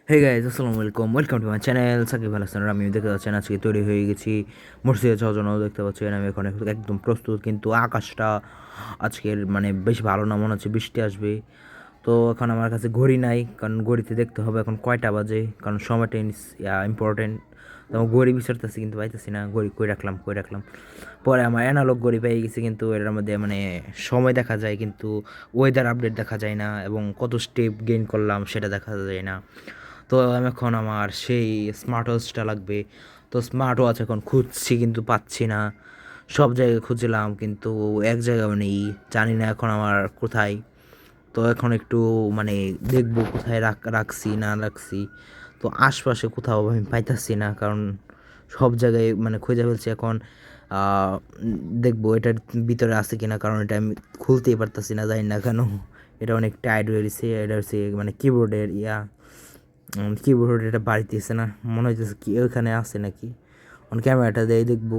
হে guys আসসালামু আলাইকুম, welcome to my channel Shakib Al Hasan. আমি দেখতে পাচ্ছেন আজকে তৈরি হয়ে গেছি মসজিদে যাওয়ার জন্য। দেখতে পাচ্ছেন আমি এখন একদম প্রস্তুত, কিন্তু আকাশটা আজকের মানে বেশ ভালো না, মনে হচ্ছে বৃষ্টি আসবে। তো এখন আমার কাছে ঘড়ি নাই, কারণ ঘড়িতে দেখতে হবে এখন কয়টা বাজে, কারণ সময়টা ইম্পর্টেন্ট। তো আমার ঘড়ি বিচারতেছি কিন্তু পাইতেছি না, ঘড়ি কই রাখলাম। পরে আমার অ্যানালগ ঘড়ি পেয়ে গেছি, কিন্তু এর মধ্যে মানে সময় দেখা যায় কিন্তু ওয়েদার আপডেট দেখা যায় না, এবং কত স্টেপ গেইন করলাম সেটা দেখা যায় না। তো আমি এখন আমার সেই স্মার্ট ওয়াচটা লাগবে। তো স্মার্ট ওয়াচ এখন খুঁজছি কিন্তু পাচ্ছি না, সব জায়গায় খুঁজলাম কিন্তু এক জায়গাও নেই, জানি না এখন আমার কোথায়। তো এখন একটু মানে দেখবো কোথায় রাখছি না রাখছি। তো আশপাশে কোথাও আমি পাইতাছি না, কারণ সব জায়গায় মানে খুঁজে ফেলছি এখন। দেখবো এটার ভিতরে আছে কিনা, কারণ এটা আমি খুলতেই পারতাছি না, জানি না কেন। এটা অনেক টাইট হয়ে গেছে, এটা হচ্ছে মানে কিবোর্ডের কিবোর্ড, এটা বাড়িতেছে না, মনে হইতেছে কি ওইখানে আছে নাকি। অন ক্যামেরাটা দিয়ে দেখবো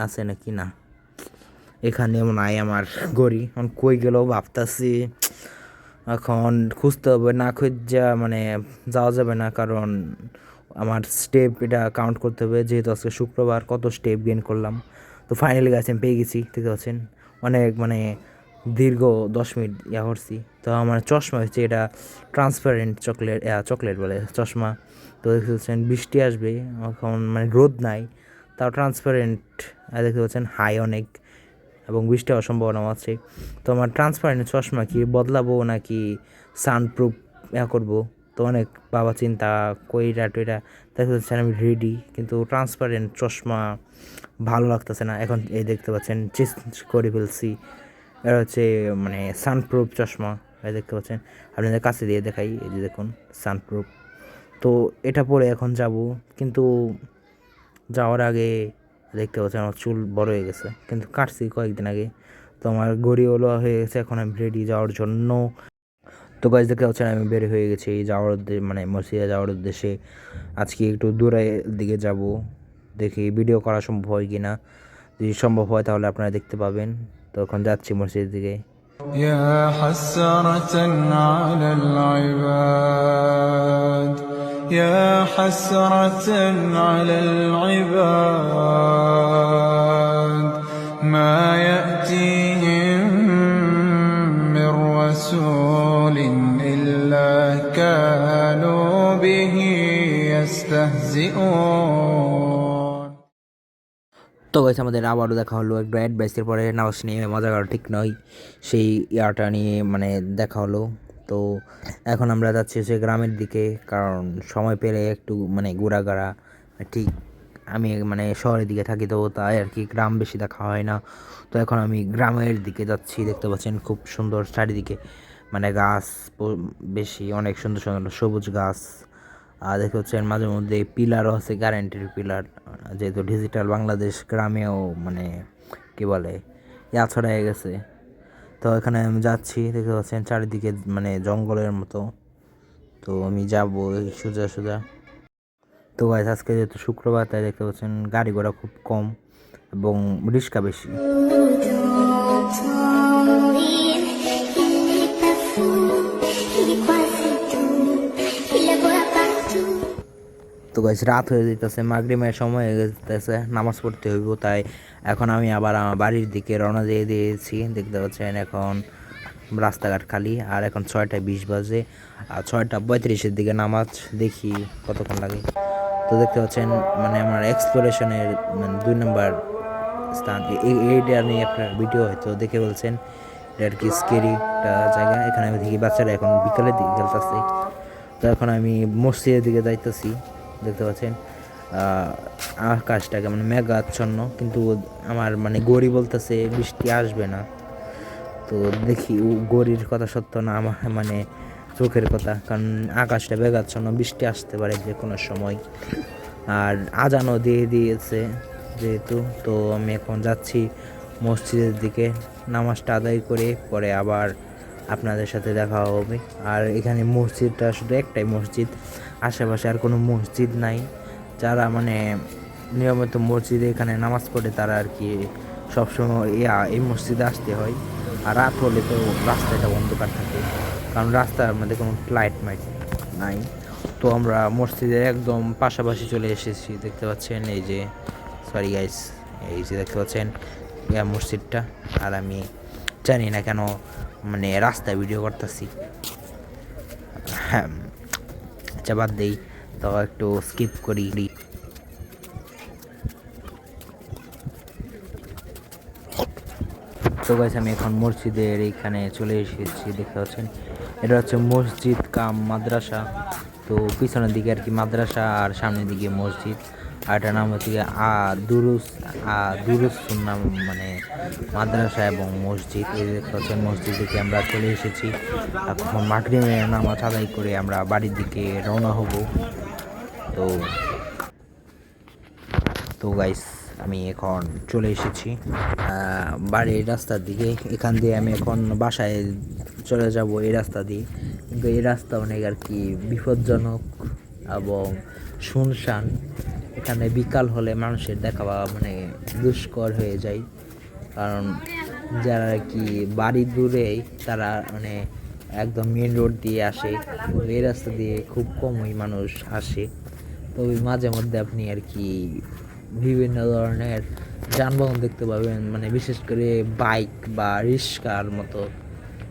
আছে নাকি না। এখানেও নাই আমার ঘড়ি, এখন কই গেল ভাবতাছি। এখন খুঁজতে হবে, না খুঁজা মানে যাওয়া যাবে না, কারণ আমার স্টেপ এটা কাউন্ট করতে হবে, যেহেতু আজকে শুক্রবার কত স্টেপ গেইন করলাম। তো ফাইনালি গাছ আমি পেয়ে গেছি, দেখতে পাচ্ছেন অনেক মানে দীর্ঘ 10 মিনিট করছি। তো আমার চশমা হচ্ছে এটা ট্রান্সপারেন্ট চকলেট বলে চশমা। তো দেখতে পাচ্ছেন বৃষ্টি আসবে, এখন মানে রোদ নাই, তাও ট্রান্সপারেন্ট। দেখতে পাচ্ছেন হাই অনেক, এবং বৃষ্টি হওয়ার সম্ভাবনাও আছে। তো আমার ট্রান্সপারেন্ট চশমা কি বদলাবো নাকি সানপ্রুফ করবো। তো অনেক বাবা চিন্তা কইরা টইরা দেখতে পাচ্ছেন আমি রেডি, কিন্তু ট্রান্সপারেন্ট চশমা ভালো লাগতেছে না এখন। এই দেখতে পাচ্ছেন চেঞ্জ করে ফেলছি, এটা হচ্ছে মানে সানপ্রুফ চশমা। এই দেখতে পাচ্ছেন, আপনাদের কাছে দিয়ে দেখাই, এই যে দেখুন সানপ্রুফ। তো এটা পরে এখন যাব, কিন্তু যাওয়ার আগে দেখতে পাচ্ছেন আমার চুল বড় হয়ে গেছে, কিন্তু কাটছি কয়েকদিন আগে। তো আমার গড়িওয়ালা হয়ে গেছে, এখন আমি রেডি যাওয়ার জন্য। তো গাছ দেখতে পাচ্ছেন আমি বের হয়ে গেছি যাওয়ার মানে মসজিদে যাওয়ার উদ্দেশ্যে। আজকে একটু দূরে দিকে যাব, দেখি ভিডিও করা সম্ভব হয় কি না। যদি সম্ভব হয় তাহলে আপনারা দেখতে পাবেন। তো এখন যাচ্ছি মসজিদের দিকে। يا حسرة على العباد يا حسرة على العباد ما يأتيهم من رسول إلا كانوا به يستهزئون. তো গাইস আমাদের আবারও দেখা হলো, একটু অ্যাডভাইসের পরে নামাজ নিয়ে মজা করা ঠিক নয়, সেই ইয়াটা নিয়ে মানে দেখা হলো। তো এখন আমরা যাচ্ছি হচ্ছে গ্রামের দিকে, কারণ সময় পেলে একটু মানে ঘোরাঘোরা ঠিক। আমি মানে শহরের দিকে থাকি, তো তাই আর কি গ্রাম বেশি দেখা হয় না। তো এখন আমি গ্রামের দিকে যাচ্ছি, দেখতে পাচ্ছেন খুব সুন্দর চারিদিকে মানে গাছ বেশি, অনেক সুন্দর সুন্দর সবুজ গাছ। আর দেখতে হচ্ছেন মাঝে মধ্যে পিলারও আছে, কারেন্টের পিলার, যেহেতু ডিজিটাল বাংলাদেশ গ্রামেও মানে কী বলে ছড়াই গেছে। তো এখানে আমি যাচ্ছি, দেখতে পাচ্ছেন চারিদিকে মানে জঙ্গলের মতো। তো আমি যাবো এই সোজা সোজা। তো গাইস আজকে যেহেতু শুক্রবার, তাই দেখতে পাচ্ছেন গাড়ি ঘোড়া খুব কম এবং রিক্সা বেশি। তো গাইস রাত হয়ে যেতেছে, মাগরিবের সময় হয়ে যেতেছে, নামাজ পড়তে হইব। তাই এখন আমি আবার আমার বাড়ির দিকে রওনা দিয়ে দিয়েছি। দেখতে পাচ্ছেন এখন রাস্তাঘাট খালি, আর এখন 6টা 20 বাজে, আর 6টা 35-এর দিকে নামাজ, দেখি কতক্ষণ লাগে। তো দেখতে পাচ্ছেন মানে আমার এক্সপ্লোরেশনের মানে 2 নম্বর স্থান, এইটা নিয়ে আপনার ভিডিও হয়তো দেখে বলছেন, এটা আর কি স্কেরি একটা জায়গা। এখানে আমি দেখি বাচ্চারা এখন বিকালের দিকে খেলতেছে। তো এখন আমি মসজিদের দিকে যাইতেছি, দেখতে পাচ্ছেন আকাশটাকে মানে মেঘাচ্ছন্ন, কিন্তু আমার মানে গড়ি বলতেছে বৃষ্টি আসবে না। তো দেখি গড়ির কথা সত্য না আমার মানে চোখের কথা, কারণ আকাশটা মেঘাচ্ছন্ন, বৃষ্টি আসতে পারে যে কোনো সময়। আর আজানও দিয়ে দিয়েছে যেহেতু, তো আমি এখন যাচ্ছি মসজিদের দিকে, নামাজটা আদায় করে পরে আবার আপনাদের সাথে দেখা হবে। আর এখানে মসজিদটা শুধু একটাই মসজিদ, আশেপাশে আর কোনো মসজিদ নাই। যারা মানে নিয়মিত মসজিদে এখানে নামাজ পড়ে তারা আর কি সবসময় এই মসজিদে আসতে হয়। আর রাত হলে তো রাস্তাটা অন্ধকার থাকে, কারণ রাস্তার মধ্যে কোনো লাইট মাইট নাই। তো আমরা মসজিদের একদম পাশাপাশি চলে এসেছি, দেখতে পাচ্ছেন এই যে, সরি গাইস, এই যে দেখতে পাচ্ছেন মসজিদটা। আর আমি জানি না কেন মানে রাস্তায় ভিডিও করতেছি, হ্যাঁ আচ্ছা বাদ দেই, তো একটু স্কিপ করি। তো গাইস আমি এখন মসজিদের এইখানে চলে এসেছি, দেখতে পাচ্ছেন এটা হচ্ছে মসজিদ কাম মাদ্রাসা। তো পিছনের দিকে আর কি মাদ্রাসা আর সামনের দিকে মসজিদ, আর এটার নাম হচ্ছে দুরুস সুন্নাহ, মানে মাদ্রাসা এবং মসজিদ। এই দেখতে পাচ্ছেন মসজিদ থেকে আমরা চলে এসেছি। এখন মাগরিবের নামাজ আদায় করে আমরা বাড়ির দিকে রওনা হব। তো তো গাইস আমি এখন চলে এসেছি বাড়ির রাস্তার দিকে। এখান দিয়ে আমি এখন বাসায় চলে যাব এই রাস্তা দিয়ে, কিন্তু এই রাস্তা অনেক আর কি বিপজ্জনক এবং শুনশান। এখানে বিকাল হলে মানুষের দেখা পাওয়া মানে দুষ্কর হয়ে যায়, কারণ যারা আর কি বাড়ি দূরে তারা মানে একদম মেন রোড দিয়ে আসে, এই রাস্তা দিয়ে খুব কমই মানুষ আসে। তবে মাঝে মধ্যে আপনি আর কি বিভিন্ন ধরনের যানবাহন দেখতে পাবেন, মানে বিশেষ করে বাইক বা রিক্সার মতো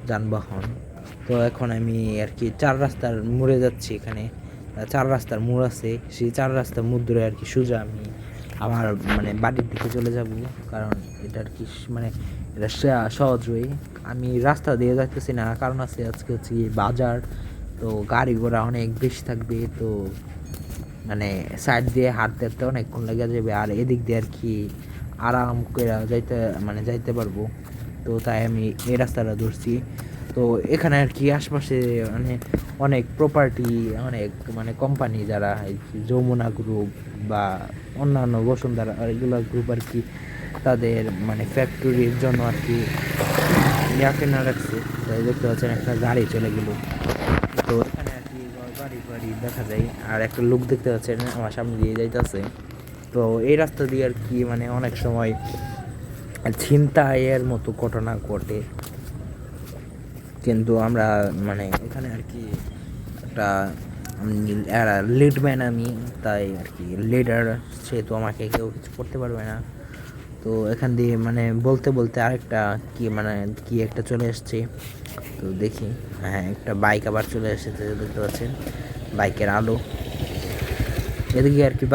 যানবাহন। তো এখন আমি আর কি 4 রাস্তার মোড়ে যাচ্ছি, এখানে 4 রাস্তার মোড় আছে, সেই 4 রাস্তার মোড় ধরে আর কি সোজা আমি আমার মানে বাড়ির দিকে চলে যাব, কারণ এটা আর কি মানে এটা সহজ ওয়ে। আমি রাস্তা দিয়ে যাইতেছি না, কারণ আছে আজকে হচ্ছে বাজার, তো গাড়ি ঘোড়া অনেক বেশি থাকবে, তো মানে সাইড দিয়ে হাঁটতে হাঁটতে অনেকক্ষণ লেগে যাবে, আর এদিক দিয়ে আর কি আরাম করে যাইতে পারবো। তো তাই আমি এই রাস্তাটা ধরছি। তো এখানে আর কি আশপাশে মানে অনেক প্রপার্টি, অনেক মানে কোম্পানি যারা যমুনা গ্রুপ বা অন্যান্য বসুন্ধরা এগুলো গ্রুপ আর কি তাদের মানে ফ্যাক্টরির জন্য আর কি কেনা রাখছে। তাই দেখতে পাচ্ছেন একটা গাড়ি চলে গেল, তো এখানে আর কি বাড়ি দেখা যায়, আর একটা লোক দেখতে পাচ্ছেন আমার সামনে দিয়ে যাইতেছে। তো এই রাস্তা দিয়ে আর কি মানে অনেক সময় ছিনতাইয়ের মতো ঘটনা ঘটে, কিন্তু আমরা মানে এখানে আর কি একটা লিডম্যান আমি, তাই আর কি লিডার, সেহেতু আমাকে কেউ কিছু করতে পারবে না। তো এখান দিয়ে মানে বলতে বলতে আরেকটা কি একটা চলে এসছে, তো দেখি, হ্যাঁ একটা বাইক আবার চলে এসেছে, দেখতে পাচ্ছেন বাইকের আলো। এদিকে আর কি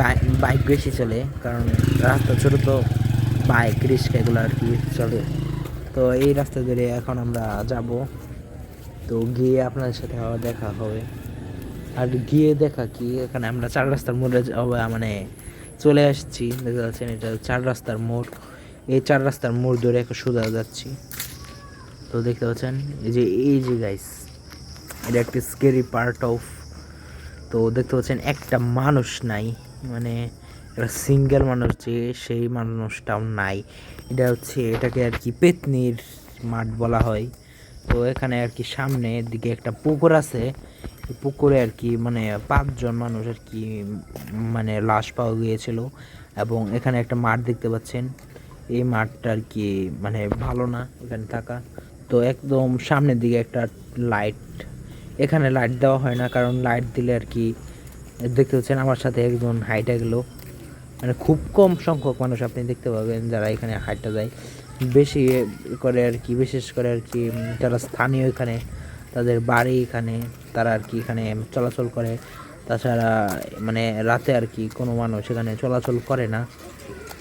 বাইক বেশি চলে, কারণ রাস্তা ছোট, তো বাইক রিক্সা এগুলো আর কি চলে। তো এই রাস্তা ধরে এখন আমরা যাব, তো গিয়ে আপনাদের সাথে আবার দেখা হবে। আর গিয়ে দেখা কি, এখানে আমরা 4 রাস্তার মোড়ে মানে চলে আসছি, দেখতে পাচ্ছেন এটা 4 রাস্তার মোড়। এই 4 রাস্তার মোড় ধরে একটা সোজা যাচ্ছি। তো দেখতে পাচ্ছেন এই যে গাইস, এটা একটা স্কেরি পার্ট অফ। তো দেখতে পাচ্ছেন একটা মানুষ নাই, মানে একটা সিঙ্গেল মানুষ, যে সেই মানুষটাও নাই। এটাকে আর কি পেতনির মাঠ বলা হয়। তো এখানে আর কি সামনের দিকে একটা পুকুর আছে, পুকুরে আর কি মানে 5 জন মানুষ আর কি মানে লাশ পাওয়া গিয়েছিল। এবং এখানে একটা মাঠ দেখতে পাচ্ছেন, এই মাঠটা আর কি মানে ভালো না এখানে থাকা। তো একদম সামনের দিকে একটা লাইট, এখানে লাইট দেওয়া হয় না, কারণ লাইট দিলে আর কি দেখতে পাচ্ছেন আমার সাথে একজন হাইটা গেল, মানে খুব কম সংখ্যক মানুষ আপনি দেখতে পাবেন যারা এখানে হাইটা যায়। বেশি করে আর কি, বিশেষ করে আর কি যারা স্থানীয় এখানে, তাদের বাড়ি এখানে, তারা আর কি এখানে চলাচল করে। তাছাড়া মানে রাতে আর কি কোনো মানুষ এখানে চলাচল করে না।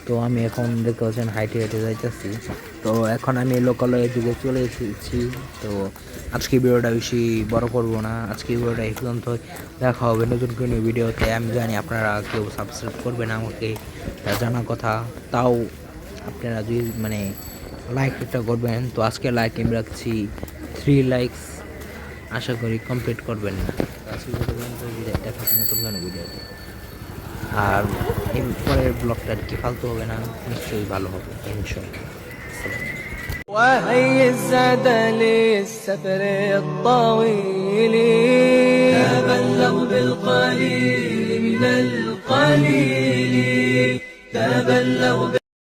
তো আমি এখন দেখতে পাচ্ছেন হাইটে হেঁটে যাইতেছি। তো এখন আমি লোকালয়ের দিকে চলে এসেছি। তো আজকে ভিডিওটা বেশি বড় করব না, আজকে ভিডিওটা এই পর্যন্ত। দেখা হবে নতুন কোনো ভিডিওতে। আমি জানি আপনারা কেউ সাবস্ক্রাইব করবেন, আমাকে জানা কথা, তাও আপনারা যদি মানে লাইক একটা করবেন। তো আজকে লাইক আমি রাখছি 3 লাইকস, আশা করি কমপ্লিট করবেন না। আজকে দেখা হবে নতুন কোনো ভিডিওতে। আর এর পরের ব্লগটা আর কি ফালতু হবে না, নিশ্চয়ই ভালো হবে ইনশাআল্লাহ। وهي الزاد للسفر الطويل تبلغ بالقليل من القليل تبلغ